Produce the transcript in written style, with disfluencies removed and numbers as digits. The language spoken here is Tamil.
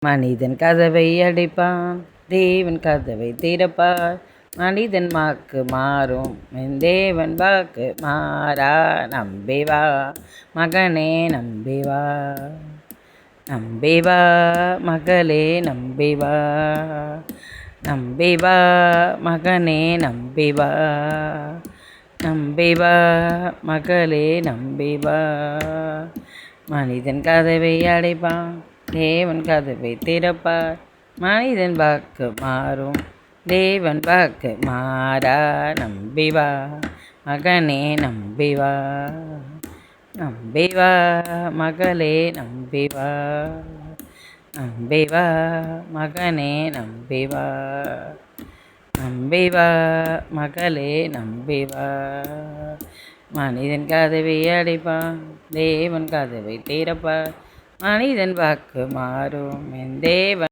மனிதன் கதவை அடைப்பான், தேவன் கதவை திறப்பார். மனிதன் வாக்கு மாறும், என் தேவன் வாக்கு மாறா. நம்பிவா மகனே, நம்பிவா, நம்பிவா மகளே, நம்பிவா, நம்பிவா மகனே, நம்பிவா, நம்பிவா மகளே, நம்பிவா. மனிதன் கதவை அடைப்பான், தேவன் கதவை திறப்பார். மனிதன் வாக்கு மாறும், தேவன் வாக்கு மாறா. நம்பிவா மகனே, நம்பிவா, நம்பிவா மகளே, நம்பிவா, நம்பிவா மகனே, நம்பிவா, நம்பிவா மகளே, நம்பிவா. மனிதன் கதவை அடைப்பான், தேவன் கதவை திறப்பார். மனிதன் வாக்கு மாறும், என் தேவன்